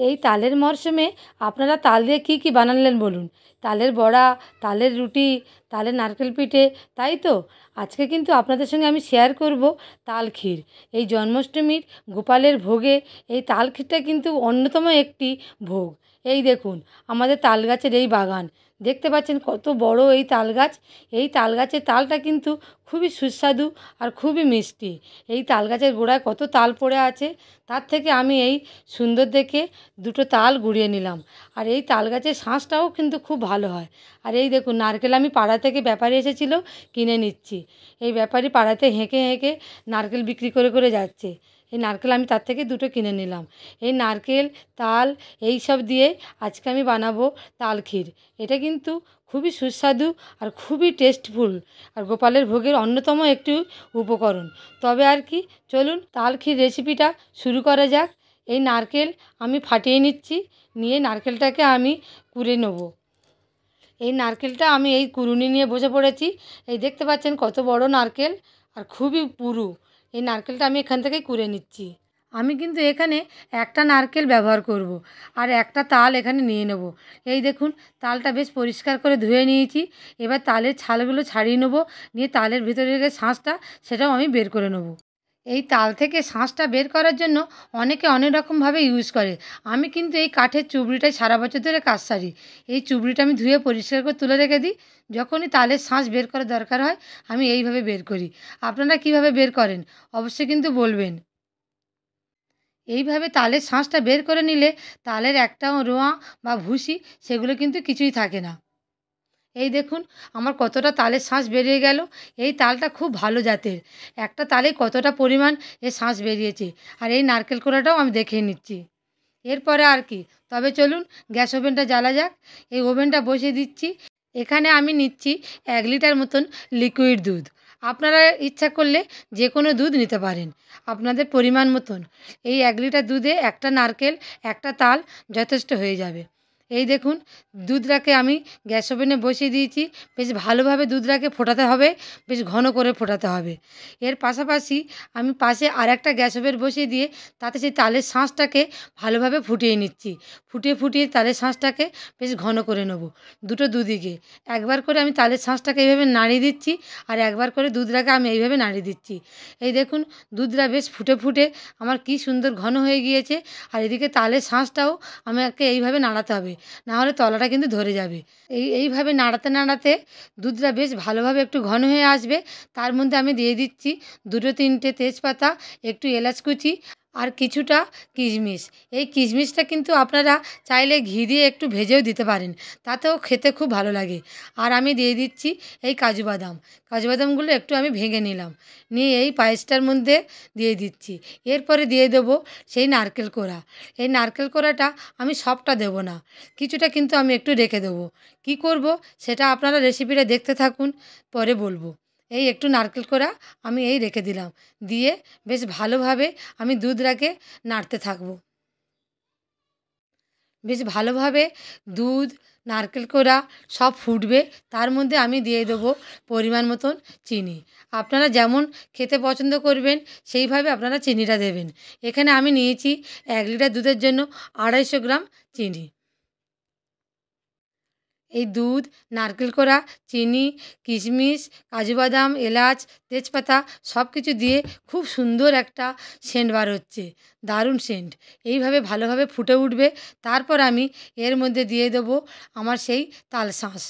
এই তালের মরশুমে আপনারা তাল দিয়ে কী কী বানালেন বলুন? তালের বড়া, তালের রুটি, তালের নারকেল পিঠে, তাই তো? আজকে কিন্তু আপনাদের সঙ্গে আমি শেয়ার করব তাল ক্ষীর। এই জন্মাষ্টমীর গোপালের ভোগে এই তাল ক্ষীরটা কিন্তু অন্যতম একটি ভোগ। এই দেখুন আমাদের তাল গাছের এই বাগান, দেখতে পাচ্ছেন কত বড় এই তাল গাছ। এই তাল গাছের তালটা কিন্তু খুবই সুস্বাদু আর খুবই মিষ্টি। এই তাল গাছের গোড়ায় কত তাল পড়ে আছে, তার থেকে আমি এই সুন্দর দেখে দুটো তাল গুঁড়িয়ে নিলাম। আর এই তাল গাছের শাঁসটাও কিন্তু খুব ভালো হয়। আর এই দেখুন নারকেল আমি পাড়া থেকে ব্যাপারী এসেছিল, কিনে নিচ্ছি। এই ব্যাপারী পাড়াতে হেঁকে হেঁকে নারকেল বিক্রি করে করে যাচ্ছে। এই নারকেল আমি তার থেকে দুটো কিনে নিলাম। এই নারকেল, তাল এই সব দিয়ে আজকে আমি বানাবো তাল ক্ষীর। এটা কিন্তু খুবই সুস্বাদু আর খুবই টেস্টফুল, আর গোপালের ভোগের অন্যতম একটি উপকরণ। তবে আর কি, চলুন তাল ক্ষীর রেসিপিটা শুরু করা যাক। এই নারকেল আমি ফাটিয়ে নিচ্ছি, নিয়ে নারকেলটাকে আমি কুড়ে নেব। এই নারকেলটা আমি এই কুড়ুনি নিয়ে বসে পড়েছি। এই দেখতে পাচ্ছেন কত বড় নারকেল আর খুবই পুরু। এই নারকেলটা আমি এখান থেকে কুড়ে নিচ্ছি। আমি কিন্তু এখানে একটা নারকেল ব্যবহার করব, আর একটা তাল এখানে নিয়ে নেব। এই দেখুন তালটা বেশ পরিষ্কার করে ধুয়ে নিয়েছি। এবার তালের ছালগুলো ছাড়িয়ে নেব, নিয়ে তালের ভিতরে যে শাঁসটা সেটাও আমি বের করে নেব। এই তাল থেকে শাঁসটা বের করার জন্য অনেকে অনেক রকমভাবে ইউজ করে। আমি কিন্তু এই কাঠের চুবড়িটাই সারা বছর ধরে কাজ সারি। এই চুবড়িটা আমি ধুয়ে পরিষ্কার করে তুলে রেখে দিই। যখনই তালের শাঁস বের করার দরকার হয় আমি এইভাবে বের করি। আপনারা কিভাবে বের করেন অবশ্যই কিন্তু বলবেন। এইভাবে তালের শাঁসটা বের করে নিলে তালের একটাও রোঁয়া বা ভুসি সেগুলো কিন্তু কিছুই থাকে না। এই দেখুন আমার কতটা তালের শাঁস বেরিয়ে গেল। এই তালটা খুব ভালো জাতের। একটা তালে কতটা পরিমাণ এর শাঁস বেরিয়েছে, আর এই নারকেল কোড়াটাও আমি দেখে নিচ্ছি। এরপরে আর কি, তবে চলুন গ্যাস ওভেনটা জ্বালা যাক। এই ওভেনটা বসিয়ে দিচ্ছি। এখানে আমি নিচ্ছি 1 লিটার মতন লিকুইড দুধ। আপনারা ইচ্ছা করলে যে কোনো দুধ নিতে পারেন আপনাদের পরিমাণ মতন। এই 1 লিটার দুধে একটা নারকেল, একটা তাল যথেষ্ট হয়ে যাবে। এই দেখুন দুধটাকে আমি গ্যাস ওভেনে বসিয়ে দিয়েছি। বেশ ভালোভাবে দুধটাকে ফোটাতে হবে, বেশ ঘন করে ফোটাতে হবে। এর পাশাপাশি আমি পাশে আরেকটা গ্যাস ওভেন বসিয়ে দিয়ে তাতে সেই তালের শাঁসটাকে ভালোভাবে ফুটিয়ে নিচ্ছি। ফুটিয়ে ফুটিয়ে তালের শাঁসটাকে বেশ ঘন করে নেব। দুটো দুদিকে একবার করে আমি তালের শাঁসটাকে এইভাবে নাড়িয়ে দিচ্ছি, আর একবার করে দুধটাকে আমি এইভাবে নাড়িয়ে দিচ্ছি। এই দেখুন দুধটা বেশ ফুটে ফুটে আমার কি সুন্দর ঘন হয়ে গিয়েছে। আর এদিকে তালের শাঁসটাও আমাকে এইভাবে নাড়াতে হবে, না হলে তলাটা কিন্তু ধরে যাবে। এইভাবে নাড়াতে নাড়াতে দুধটা বেশ ভালোভাবে একটু ঘন হয়ে আসবে। তার মধ্যে আমি দিয়ে দিচ্ছি দুটো তিনটে তেজপাতা, একটু এলাচ কুচি, আর কিছুটা কিশমিশ। এই কিশমিশটা কিন্তু আপনারা চাইলে ঘি দিয়ে একটু ভেজেও দিতে পারেন, তাতেও খেতে খুব ভালো লাগে। আর আমি দিয়ে দিচ্ছি এই কাজু বাদাম। কাজু বাদামগুলো একটু আমি ভেঙে নিলাম, নিয়ে এই পায়েসটার মধ্যে দিয়ে দিচ্ছি। এরপরে দিয়ে দেবো সেই নারকেল কোড়া। এই নারকেল কোড়াটা আমি সবটা দেবো না, কিছুটা কিন্তু আমি একটু রেখে দেবো। কি করব সেটা আপনারা রেসিপিটা দেখতে থাকুন, পরে বলবো। এই একটু নারকেল কোড়া আমি এই রেখে দিলাম, দিয়ে বেশ ভালোভাবে আমি দুধটাকে নাড়তে থাকবো। বেশ ভালোভাবে দুধ, নারকেল কোড়া সব ফুটবে। তার মধ্যে আমি দিয়ে দেবো পরিমাণ মতন চিনি। আপনারা যেমন খেতে পছন্দ করবেন সেইভাবে আপনারা চিনিটা দেবেন। এখানে আমি নিয়েছি 1 লিটার দুধের জন্য 250 গ্রাম চিনি। এই দুধ, নারকেল কোড়া, চিনি, কিশমিশ, কাজু বাদাম, এলাচ, তেজপাতা সব কিছু দিয়ে খুব সুন্দর একটা সেন্ট বার হচ্ছে, দারুণ সেন্ট। এইভাবে ভালোভাবে ফুটে উঠবে। তারপর আমি এর মধ্যে দিয়ে দেবো আমার সেই তালশাঁস।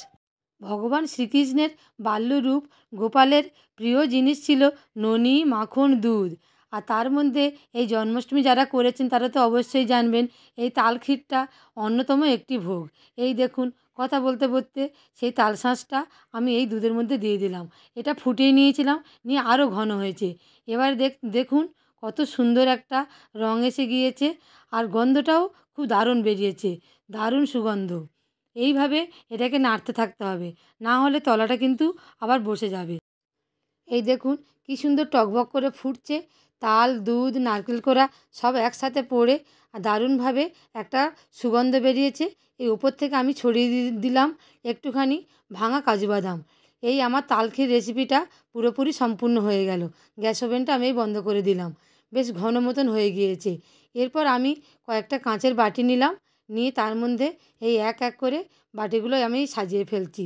ভগবান শ্রীকৃষ্ণের বাল্যরূপ গোপালের প্রিয় জিনিস ছিল ননি, মাখন, দুধ। আর তার মধ্যে এই জন্মাষ্টমী যারা করেছেন তারা তো অবশ্যই জানবেন এই তাল ক্ষীরটা অন্যতম একটি ভোগ। এই দেখুন কথা বলতে বলতে সেই তালশাঁসটা আমি এই দুধের মধ্যে দিয়ে দিলাম। এটা ফুটিয়ে নিয়েছিলাম, নিয়ে আরও ঘন হয়েছে। এবার দেখুন কত সুন্দর একটা রং এসে গিয়েছে, আর গন্ধটাও খুব দারুণ বেরিয়েছে, দারুণ সুগন্ধ। এইভাবে এটাকে নাড়তে থাকতে হবে, না হলে তলাটা কিন্তু আবার বসে যাবে। এই দেখুন কি সুন্দর টকবক করে ফুটছে। তাল, দুধ, নারকেল কোড়া সব একসাথে পড়ে আর দারুণভাবে একটা সুগন্ধ বেরিয়েছে। এই উপর থেকে আমি ছড়িয়ে দিলাম একটুখানি ভাঙা কাজু বাদাম। এই আমার তাল ক্ষীর রেসিপিটা পুরোপুরি সম্পূর্ণ হয়ে গেল। গ্যাস ওভেনটা আমি বন্ধ করে দিলাম। বেশ ঘন মতন হয়ে গিয়েছে। এরপর আমি কয়েকটা কাঁচের বাটি নিলাম, নিয়ে তার মধ্যে এই এক এক করে বাটিগুলো আমি সাজিয়ে ফেলছি।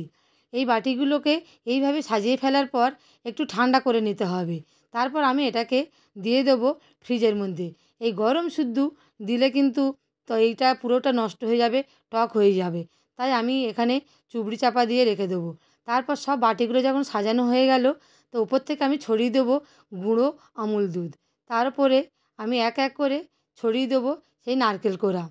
এই বাটিগুলোকে এইভাবে সাজিয়ে ফেলার পর একটু ঠান্ডা করে নিতে হবে। তারপর আমি এটাকে দিয়ে দেবো ফ্রিজের মধ্যে। এই গরম শুদ্ধ দিলে কিন্তু তো এইটা পুরোটা নষ্ট হয়ে যাবে, টক হয়ে যাবে। তাই আমি এখানে চুবড়ি চাপা দিয়ে রেখে দেবো। তারপর সব বাটিগুলো যখন সাজানো হয়ে গেল, তো উপর থেকে আমি ছড়িয়ে দেবো গুঁড়ো আমুল দুধ। তারপরে আমি এক এক করে ছড়িয়ে দেবো সেই নারকেল কোড়া।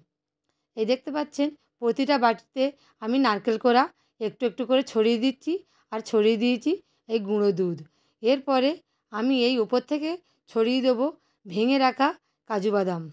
এই দেখতে পাচ্ছেন প্রতিটা বাটিতে আমি নারকেল কোড়া একটু একটু করে ছড়িয়ে দিচ্ছি, আর ছড়িয়ে দিয়েছি এই গুঁড়ো দুধ। এরপরে আমি এই উপর থেকে ছড়িয়ে দেবো ভেঙে রাখা কাজু বাদাম।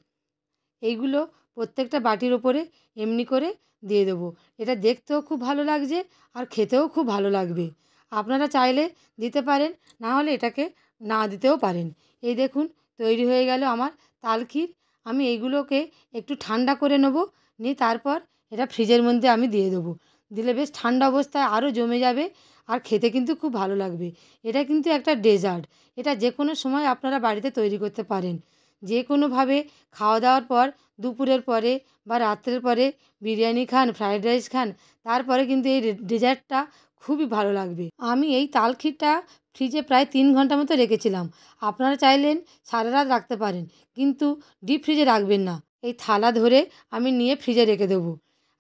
এইগুলো প্রত্যেকটা বাটির ওপরে এমনি করে দিয়ে দেবো। এটা দেখতেও খুব ভালো লাগছে আর খেতেও খুব ভালো লাগবে। আপনারা চাইলে দিতে পারেন, না হলে এটাকে না দিতেও পারেন। এই দেখুন তৈরি হয়ে গেল আমার তাল ক্ষীর। আমি এইগুলোকে একটু ঠান্ডা করে নেব, নিয়ে তারপর এটা ফ্রিজের মধ্যে আমি দিয়ে দেবো। দিলে বেশ ঠান্ডা অবস্থায় আরও জমে যাবে, আর খেতে কিন্তু খুব ভালো লাগবে। এটা কিন্তু একটা ডেজার্ট। এটা যে কোনো সময় আপনারা বাড়িতে তৈরি করতে পারেন। যে কোনোভাবে খাওয়া দাওয়ার পর, দুপুরের পরে বা রাত্রের পরে বিরিয়ানি খান, ফ্রায়েড রাইস খান, তারপরে কিন্তু এই ডেজার্টটা খুবই ভালো লাগবে। আমি এই তাল ক্ষীরটা ফ্রিজে প্রায় 3 ঘন্টা মতো রেখেছিলাম। আপনারা চাইলেন সারা রাত রাখতে পারেন, কিন্তু ডিপ ফ্রিজে রাখবেন না। এই থালা ধরে আমি নিয়ে ফ্রিজে রেখে দেবো।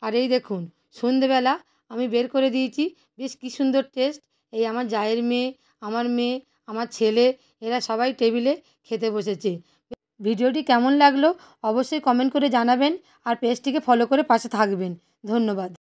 আর এই দেখুন সন্ধেবেলা আমি বের করে দিয়েছি, বেশ কী সুন্দর টেস্ট। এই আমার জায়ের মেয়ে, আমার মেয়ে, আমার ছেলে, এরা সবাই টেবিলে খেতে বসেছে। ভিডিওটি কেমন লাগলো অবশ্যই কমেন্ট করে জানাবেন, আর পেজটিকে ফলো করে পাশে থাকবেন। ধন্যবাদ।